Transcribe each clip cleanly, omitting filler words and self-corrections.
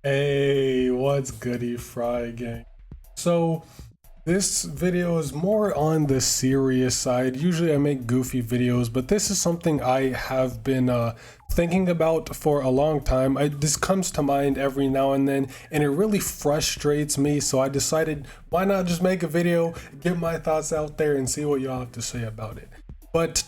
Hey, what's goody, Frye gang? So, this video is more on the serious side. Usually I make goofy videos, but this is something I have been thinking about for a long time. This comes to mind every now and then, and it really frustrates me, so I decided, why not just make a video, get my thoughts out there, and see what y'all have to say about it. But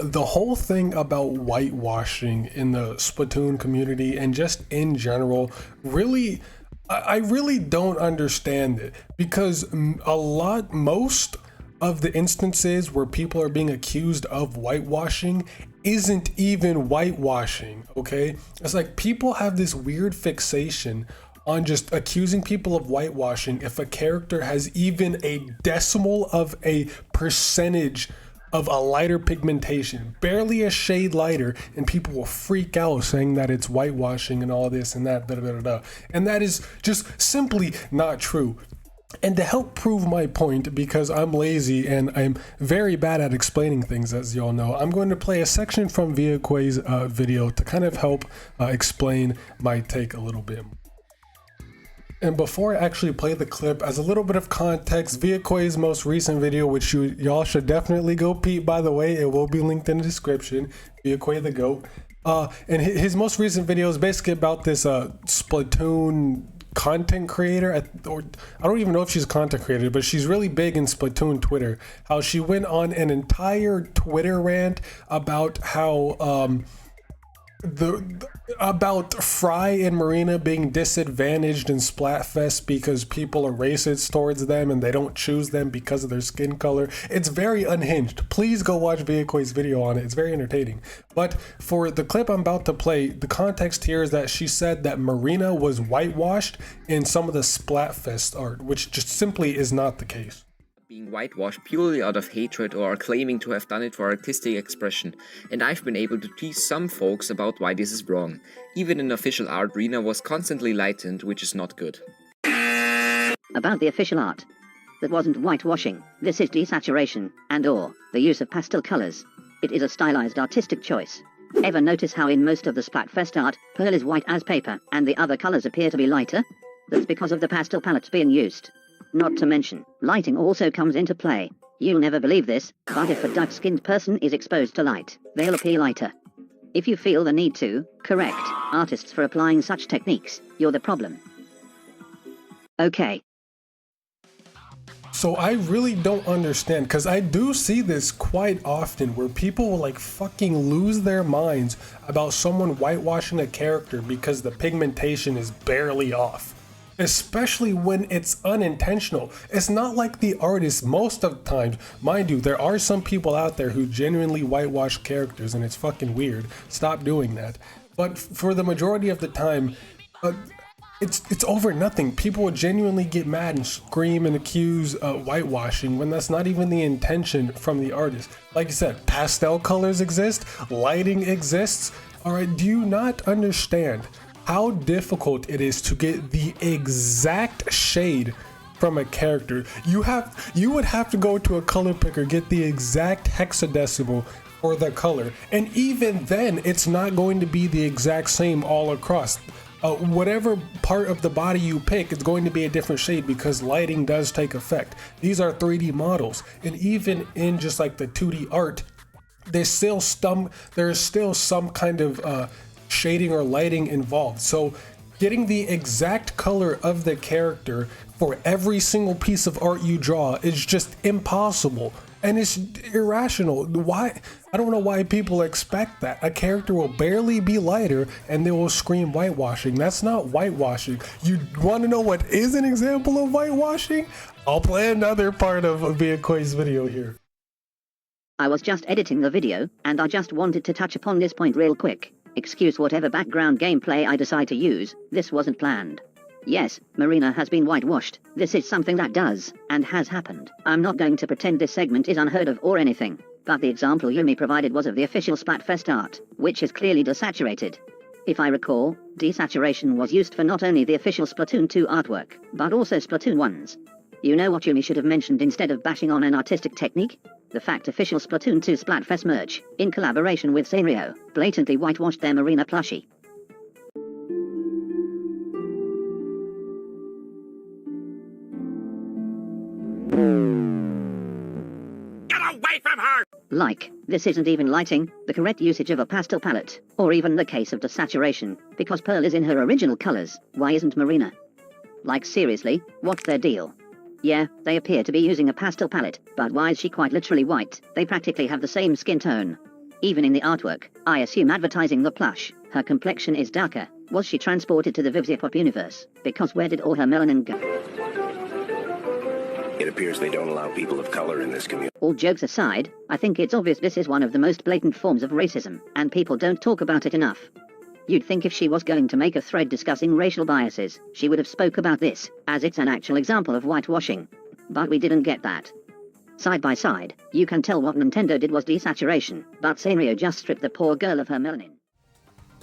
the whole thing about whitewashing in the Splatoon community and just in general, really, I really don't understand it because most of the instances where people are being accused of whitewashing isn't even whitewashing, okay? It's like people have this weird fixation on just accusing people of whitewashing if a character has even a decimal of a percentage of a lighter pigmentation, barely a shade lighter, and people will freak out saying that it's whitewashing and all this and that, da, da, da, da. And that is just simply not true. And to help prove my point, because I'm lazy and I'm very bad at explaining things, as y'all know, I'm going to play a section from vAqeii's video to kind of help explain my take a little bit more. And before I actually play the clip, as a little bit of context, vAqeeii's most recent video, which y'all should definitely go peep, by the way, it will be linked in the description, vAqeii the GOAT. And his most recent video is basically about this Splatoon content creator, or I don't even know if she's a content creator, but she's really big in Splatoon Twitter. How she went on an entire Twitter rant about how about Frye and Marina being disadvantaged in Splatfest because people are racist towards them and they don't choose them because of their skin color. It's very unhinged. Please go watch vAqeeii's video on it. It's very entertaining. But for the clip I'm about to play, the context here is that she said that Marina was whitewashed in some of the Splatfest art, which just simply is not the case. Being whitewashed purely out of hatred or claiming to have done it for artistic expression, and I've been able to tease some folks about why this is wrong. Even in official art, Rina was constantly lightened, which is not good. About the official art. That wasn't whitewashing, this is desaturation, and/or the use of pastel colors. It is a stylized artistic choice. Ever notice how in most of the Splatfest art, pearl is white as paper, and the other colors appear to be lighter? That's because of the pastel palettes being used. Not to mention, lighting also comes into play. You'll never believe this, but if a dark-skinned person is exposed to light, they'll appear lighter. If you feel the need to correct artists for applying such techniques, you're the problem. Okay. So I really don't understand, because I do see this quite often where people will like fucking lose their minds about someone whitewashing a character because the pigmentation is barely off. Especially when it's unintentional. It's not like the artist most of the times, mind you, there are some people out there who genuinely whitewash characters and it's fucking weird. Stop doing that. But for the majority of the time, it's over nothing. People would genuinely get mad and scream and accuse whitewashing when that's not even the intention from the artist. Like you said, pastel colors exist, lighting exists. All right, do you not understand how difficult it is to get the exact shade from a character? You would have to go to a color picker, get the exact hexadecimal for the color, and even then it's not going to be the exact same all across. Whatever part of the body you pick, it's going to be a different shade because lighting does take effect. These are 3D models, and even in just like the 2D art, there's still some kind of shading or lighting involved. So getting the exact color of the character for every single piece of art you draw is just impossible, and it's irrational. Why? I don't know why people expect that. A character will barely be lighter and they will scream whitewashing. That's not whitewashing. You want to know what is an example of whitewashing? I'll play another part of vAqeeii's video here. I was just editing the video, and I just wanted to touch upon this point real quick. Excuse whatever background gameplay I decide to use, this wasn't planned. Yes, Marina has been whitewashed. This is something that does, and has happened. I'm not going to pretend this segment is unheard of or anything, but the example Yumi provided was of the official Splatfest art, which is clearly desaturated. If I recall, desaturation was used for not only the official Splatoon 2 artwork, but also Splatoon 1's. You know what Yumi should have mentioned instead of bashing on an artistic technique? The fact official Splatoon 2 Splatfest merch, in collaboration with Sanrio, blatantly whitewashed their Marina plushie. This isn't even lighting, the correct usage of a pastel palette, or even the case of desaturation, because Pearl is in her original colors. Why isn't Marina? Like seriously, what's their deal? Yeah, they appear to be using a pastel palette, but why is she quite literally white? They practically have the same skin tone. Even in the artwork, I assume advertising the plush, her complexion is darker. Was she transported to the vAqeii universe? Because where did all her melanin go? It appears they don't allow people of color in this community. All jokes aside, I think it's obvious this is one of the most blatant forms of racism, and people don't talk about it enough. You'd think if she was going to make a thread discussing racial biases, she would have spoke about this, as it's an actual example of whitewashing. But we didn't get that. Side by side, you can tell what Nintendo did was desaturation, but Sanrio just stripped the poor girl of her melanin.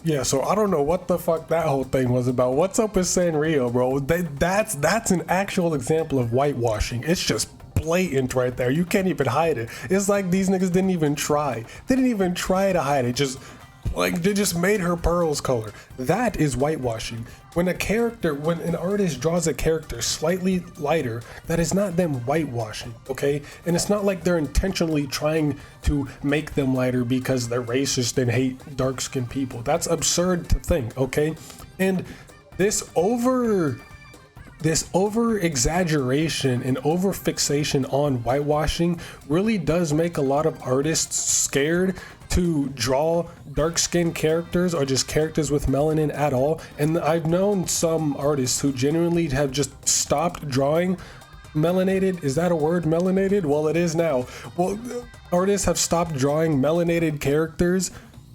Yeah, so I don't know what the fuck that whole thing was about. What's up with Sanrio, bro? That's an actual example of whitewashing. It's just blatant right there. You can't even hide it. It's like these niggas didn't even try. They didn't even try to hide it. They just made her Pearl's color. That is whitewashing. When an artist draws a character slightly lighter, that is not them whitewashing, okay? And it's not like they're intentionally trying to make them lighter because they're racist and hate dark-skinned people. That's absurd to think, okay? And this over exaggeration and over fixation on whitewashing really does make a lot of artists scared to draw dark-skinned characters or just characters with melanin at all. And I've known some artists who genuinely have just stopped drawing melanated. Is that a word, melanated? Well, it is now. Well, artists have stopped drawing melanated characters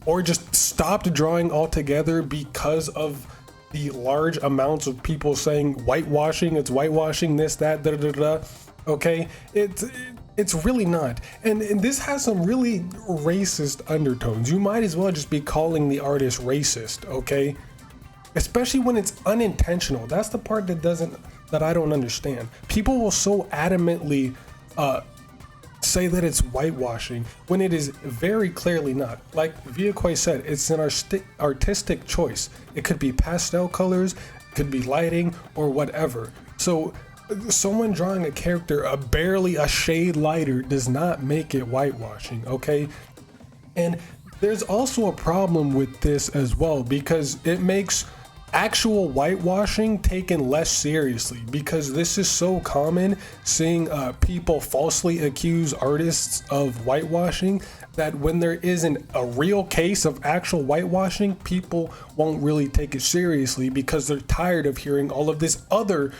or just stopped drawing altogether because of the large amounts of people saying whitewashing, it's whitewashing, this, that, da da da. Okay, it's really not, and this has some really racist undertones. You might as well just be calling the artist racist, okay? Especially when it's unintentional. That's the part that I don't understand. People will so adamantly say that it's whitewashing when it is very clearly not. Like vAqeii said, it's an artistic choice. It could be pastel colors, it could be lighting, or whatever. So someone drawing a character barely a shade lighter does not make it whitewashing, okay? And there's also a problem with this as well, because it makes actual whitewashing taken less seriously, because this is so common, seeing people falsely accuse artists of whitewashing, that when there isn't a real case of actual whitewashing, people won't really take it seriously because they're tired of hearing all of this other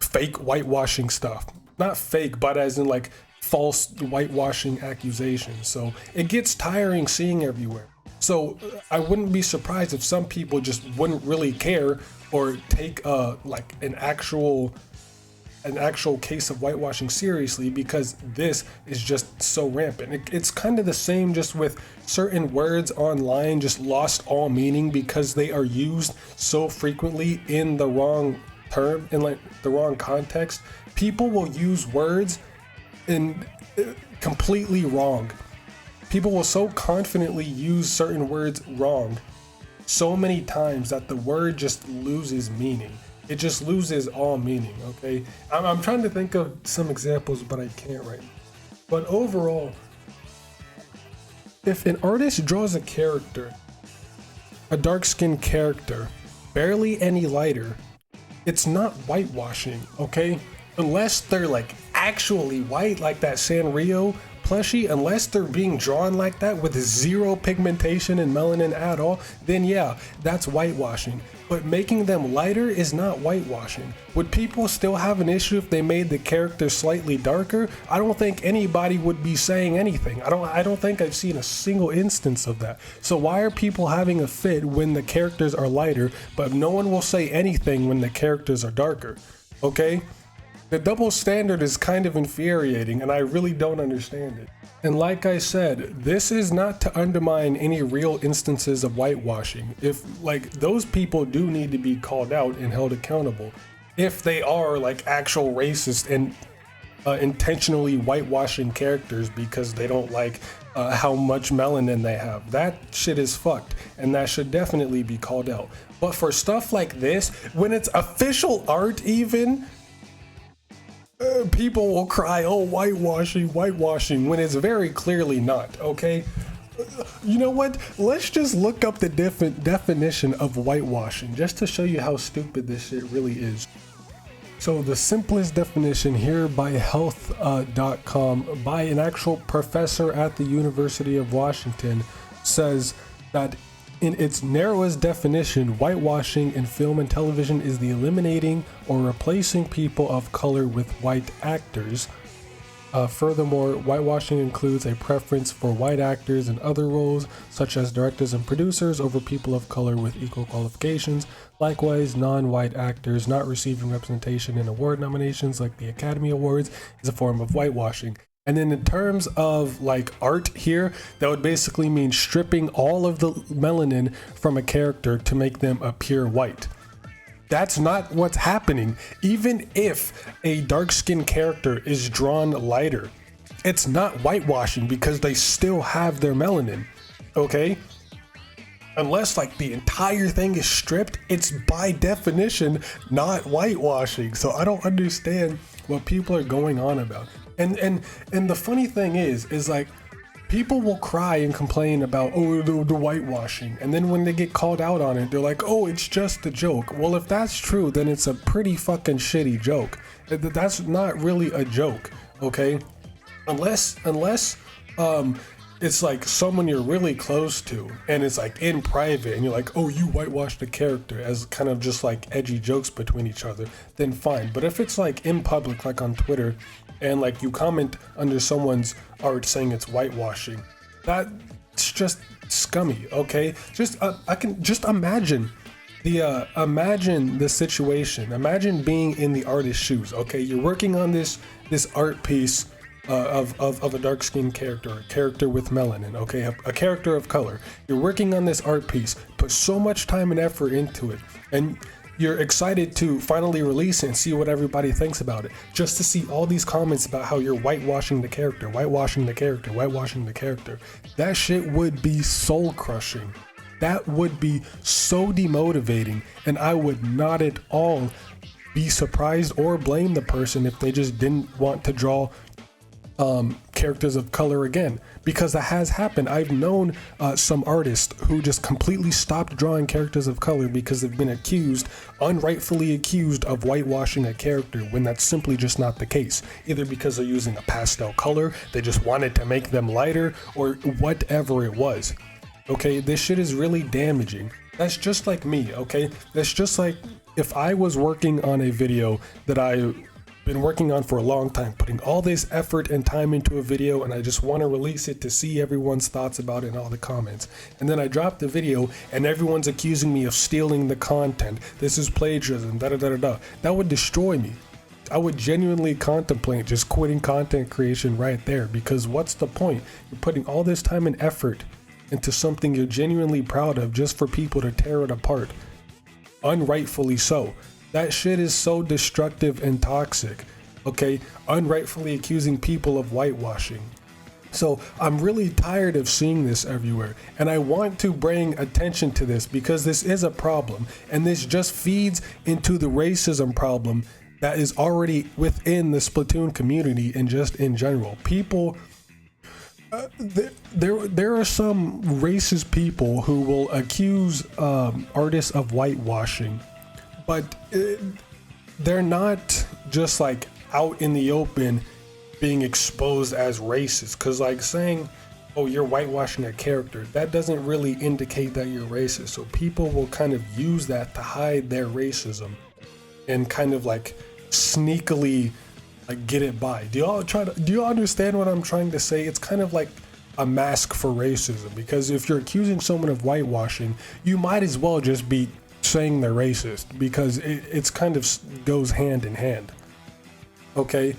fake whitewashing stuff. Not fake, but as in like false whitewashing accusations. So it gets tiring seeing everywhere. So I wouldn't be surprised if some people just wouldn't really care or take like an actual case of whitewashing seriously, because this is just so rampant. It's kind of the same just with certain words online just lost all meaning because they are used so frequently in the wrong term, in like the wrong context. People will use words in completely wrong. People will so confidently use certain words wrong so many times that the word just loses meaning. It just loses all meaning, okay? I'm trying to think of some examples, but I can't right now. But overall, if an artist draws a character, a dark-skinned character, barely any lighter, it's not whitewashing, okay? Unless they're like actually white, like that Sanrio plushie, unless they're being drawn like that with zero pigmentation and melanin at all, then yeah, that's whitewashing. But making them lighter is not whitewashing. Would people still have an issue if they made the character slightly darker? I don't think anybody would be saying anything. I don't think I've seen a single instance of that. So why are people having a fit when the characters are lighter, but no one will say anything when the characters are darker? Okay? The double standard is kind of infuriating, and I really don't understand it. And like I said, this is not to undermine any real instances of whitewashing. If like those people do need to be called out and held accountable, if they are like actual racist and intentionally whitewashing characters because they don't like how much melanin they have, that shit is fucked, and that should definitely be called out. But for stuff like this, when it's official art even, People will cry, oh, whitewashing, when it's very clearly not, okay? You know what? Let's just look up the definition of whitewashing just to show you how stupid this shit really is. So the simplest definition here by health.com by an actual professor at the University of Washington says that in its narrowest definition, whitewashing in film and television is the eliminating or replacing people of color with white actors. Furthermore, whitewashing includes a preference for white actors in other roles, such as directors and producers, over people of color with equal qualifications. Likewise, non-white actors not receiving representation in award nominations like the Academy Awards is a form of whitewashing. And then in terms of like art here, that would basically mean stripping all of the melanin from a character to make them appear white. That's not what's happening. Even if a dark-skinned character is drawn lighter, it's not whitewashing because they still have their melanin, okay? Unless like the entire thing is stripped, it's by definition not whitewashing. So I don't understand what people are going on about. And the funny thing is like, people will cry and complain about, oh, the whitewashing. And then when they get called out on it, they're like, oh, it's just a joke. Well, if that's true, then it's a pretty fucking shitty joke. That's not really a joke, okay? Unless it's like someone you're really close to and it's like in private and you're like, oh, you whitewashed the character as kind of just like edgy jokes between each other, then fine. But if it's like in public, like on Twitter, and like you comment under someone's art saying it's whitewashing, that's just scummy, okay? I can just imagine the situation. Imagine being in the artist's shoes, okay? You're working on this art piece of a dark-skinned character, a character with melanin, okay? A character of color. You're working on this art piece, put so much time and effort into it, and you're excited to finally release it and see what everybody thinks about it, just to see all these comments about how you're whitewashing the character, whitewashing the character, whitewashing the character. That shit would be soul crushing. That would be so demotivating, and I would not at all be surprised or blame the person if they just didn't want to draw characters of color again, because that has happened. I've known some artists who just completely stopped drawing characters of color because they've been unrightfully accused of whitewashing a character when that's simply just not the case. Either because they're using a pastel color, they just wanted to make them lighter, or whatever it was. Okay, this shit is really damaging. That's just like me, okay? That's just like if I was working on a video that I've been working on for a long time, putting all this effort and time into a video, and I just want to release it to see everyone's thoughts about it and all the comments. And then I drop the video and everyone's accusing me of stealing the content. This is plagiarism, da-da-da-da-da. That would destroy me. I would genuinely contemplate just quitting content creation right there, because what's the point? You're putting all this time and effort into something you're genuinely proud of just for people to tear it apart. Unrightfully so. That shit is so destructive and toxic, okay? Unrightfully accusing people of whitewashing. So I'm really tired of seeing this everywhere, and I want to bring attention to this because this is a problem, and this just feeds into the racism problem that is already within the Splatoon community and just in general. People, there are some racist people who will accuse artists of whitewashing, but they're not just like out in the open being exposed as racist, because like saying, oh, you're whitewashing a character, that doesn't really indicate that you're racist. So people will kind of use that to hide their racism and kind of like sneakily like get it by. Do you understand what I'm trying to say? It's kind of like a mask for racism, because if you're accusing someone of whitewashing, you might as well just be saying they're racist, because it's kind of goes hand in hand. Okay,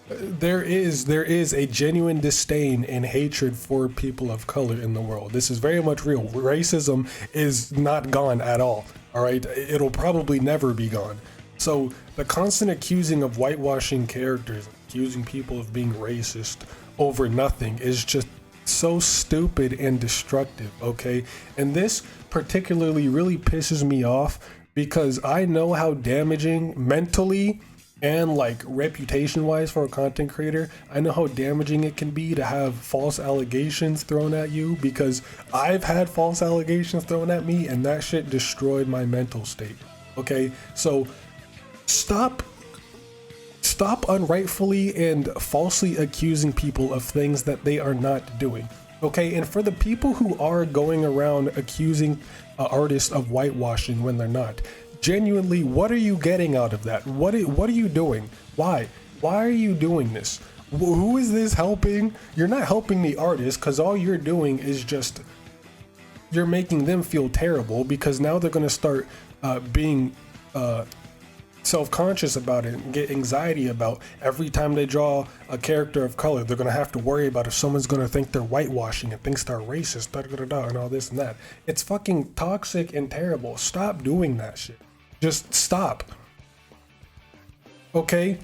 there is a genuine disdain and hatred for people of color in the world. This is very much real. Racism is not gone at all right, it'll probably never be gone. So the constant accusing of whitewashing characters, accusing people of being racist over nothing, is just so stupid and destructive, okay? And this particularly really pisses me off because I know how damaging mentally and like reputation wise for a content creator, I know how damaging it can be to have false allegations thrown at you, because I've had false allegations thrown at me and that shit destroyed my mental state. Okay, so stop unrightfully and falsely accusing people of things that they are not doing. Okay, and for the people who are going around accusing artists of whitewashing when they're not, genuinely, what are you getting out of that? What are you doing? Why are you doing this? Who is this helping? You're not helping the artist, because all you're doing is just, you're making them feel terrible, because now they're going to start being self-conscious about it and get anxiety about every time they draw a character of color. They're going to have to worry about if someone's going to think they're whitewashing and thinks they're racist, and all this and that. It's fucking toxic and terrible. Stop doing that shit. Just stop. Okay?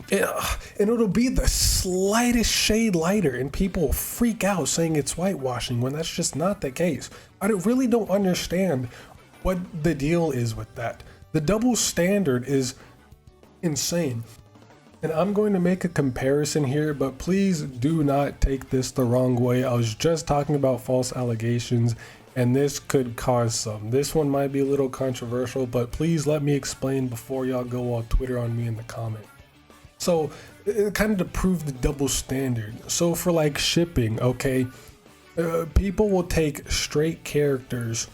And it'll be the slightest shade lighter and people freak out saying it's whitewashing when that's just not the case. I really don't understand what the deal is with that. The double standard is insane. And I'm going to make a comparison here, but please do not take this the wrong way. I was just talking about false allegations, and this could cause some. This one might be a little controversial, but please let me explain before y'all go on Twitter on me in the comment. So, kind of to prove the double standard. So for like shipping, okay, people will take straight characters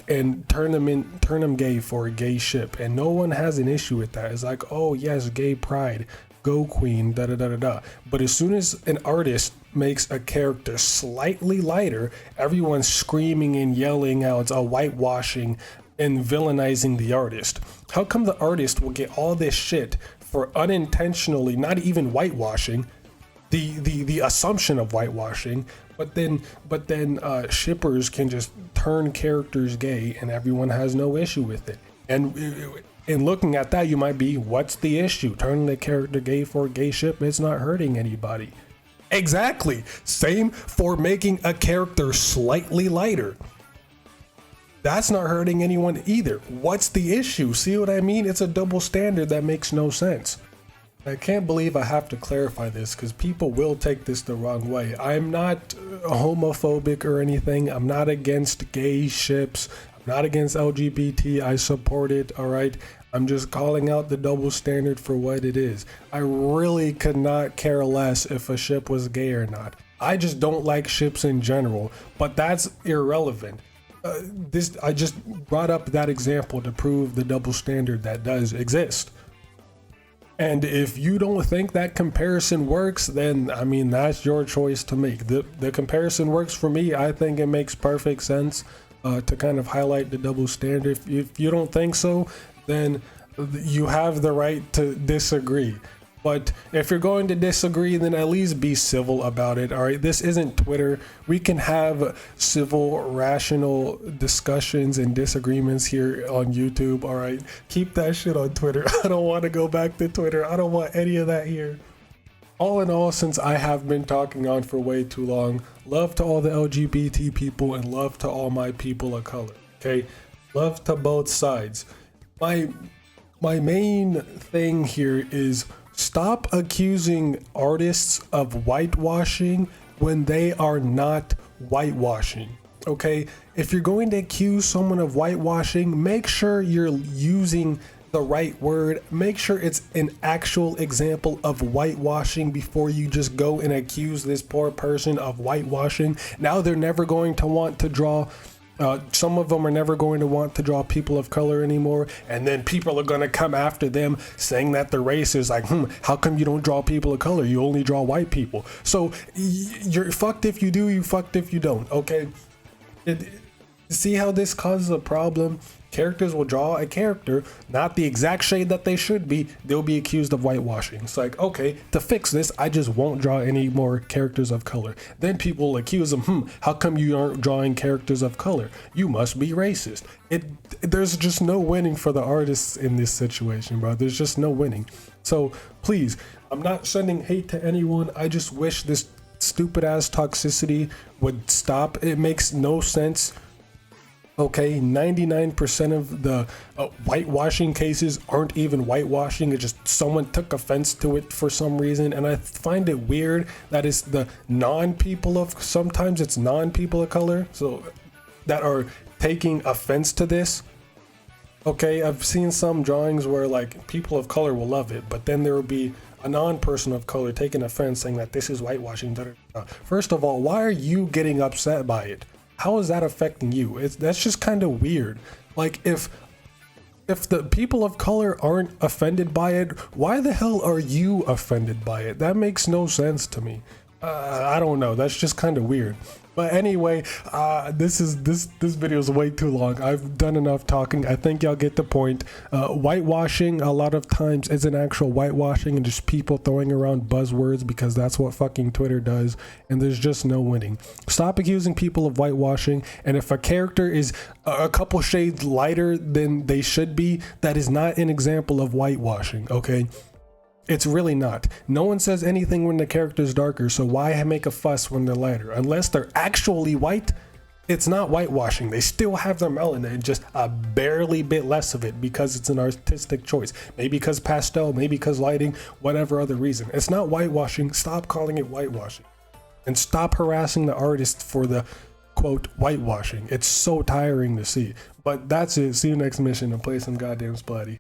and turn them gay for a gay ship, and no one has an issue with that. It's like, oh yes, gay pride, go queen, da da da da da. But as soon as an artist makes a character slightly lighter, everyone's screaming and yelling out a whitewashing and villainizing the artist. How come the artist will get all this shit for unintentionally not even whitewashing, the assumption of whitewashing, but then shippers can just turn characters gay and everyone has no issue with it. And in looking at that, you might be, what's the issue? Turning the character gay for a gay ship, it's not hurting anybody. Exactly. Same for making a character slightly lighter. That's not hurting anyone either. What's the issue? See what I mean? It's a double standard that makes no sense. I can't believe I have to clarify this because people will take this the wrong way. I'm not homophobic or anything. I'm not against gay ships. I'm not against LGBT. I support it, all right? I'm just calling out the double standard for what it is. I really could not care less if a ship was gay or not. I just don't like ships in general, but that's irrelevant. I just brought up that example to prove the double standard that does exist. And if you don't think that comparison works, then I mean, that's your choice to make. The comparison works for me. I think it makes perfect sense to kind of highlight the double standard. If you don't think so, then you have the right to disagree. But if you're going to disagree, then at least be civil about it. All right, this isn't Twitter. We can have civil, rational discussions and disagreements here on YouTube. All right, keep that shit on Twitter. I don't want to go back to Twitter. I don't want any of that here. All in all, since I have been talking on for way too long, love to all the LGBT people and love to all my people of color. Okay, love to both sides. My main thing here is, stop accusing artists of whitewashing when they are not whitewashing, okay? If you're going to accuse someone of whitewashing, make sure you're using the right word. Make sure it's an actual example of whitewashing before you just go and accuse this poor person of whitewashing. Now they're never going to want to draw some of them are never going to want to draw people of color anymore, and then people are going to come after them saying that they're racist, like, how come you don't draw people of color? You only draw white people. So you're fucked if you do, you fucked if you don't, okay? See how this causes a problem? Characters will draw a character, not the exact shade that they should be. They'll be accused of whitewashing. It's like, okay, to fix this, I just won't draw any more characters of color. Then people will accuse them, how come you aren't drawing characters of color? You must be racist. There's just no winning for the artists in this situation, bro. There's just no winning. So please, I'm not sending hate to anyone. I just wish this stupid ass toxicity would stop. It makes no sense. Okay, 99% of the whitewashing cases aren't even whitewashing. It's just someone took offense to it for some reason. And I find it weird that it's the sometimes it's non-people of color, so that are taking offense to this. Okay, I've seen some drawings where like people of color will love it, but then there will be a non-person of color taking offense saying that this is whitewashing. First of all, why are you getting upset by it? How is that affecting you? That's just kind of weird. Like if the people of color aren't offended by it, why the hell are you offended by it? That makes no sense to me. I don't know. That's just kind of weird. But anyway, this video is way too long. I've done enough talking. I think y'all get the point. Whitewashing a lot of times isn't actual whitewashing and just people throwing around buzzwords because that's what fucking Twitter does, and there's just no winning. Stop accusing people of whitewashing, and if a character is a couple shades lighter than they should be, that is not an example of whitewashing, okay? It's really not. No one says anything when the character's darker, so why make a fuss when they're lighter? Unless they're actually white, it's not whitewashing. They still have their melanin, just a barely bit less of it because it's an artistic choice. Maybe because pastel, maybe because lighting, whatever other reason. It's not whitewashing. Stop calling it whitewashing. And stop harassing the artist for the, quote, whitewashing. It's so tiring to see. But that's it. See you next mission and play some goddamn Splatty.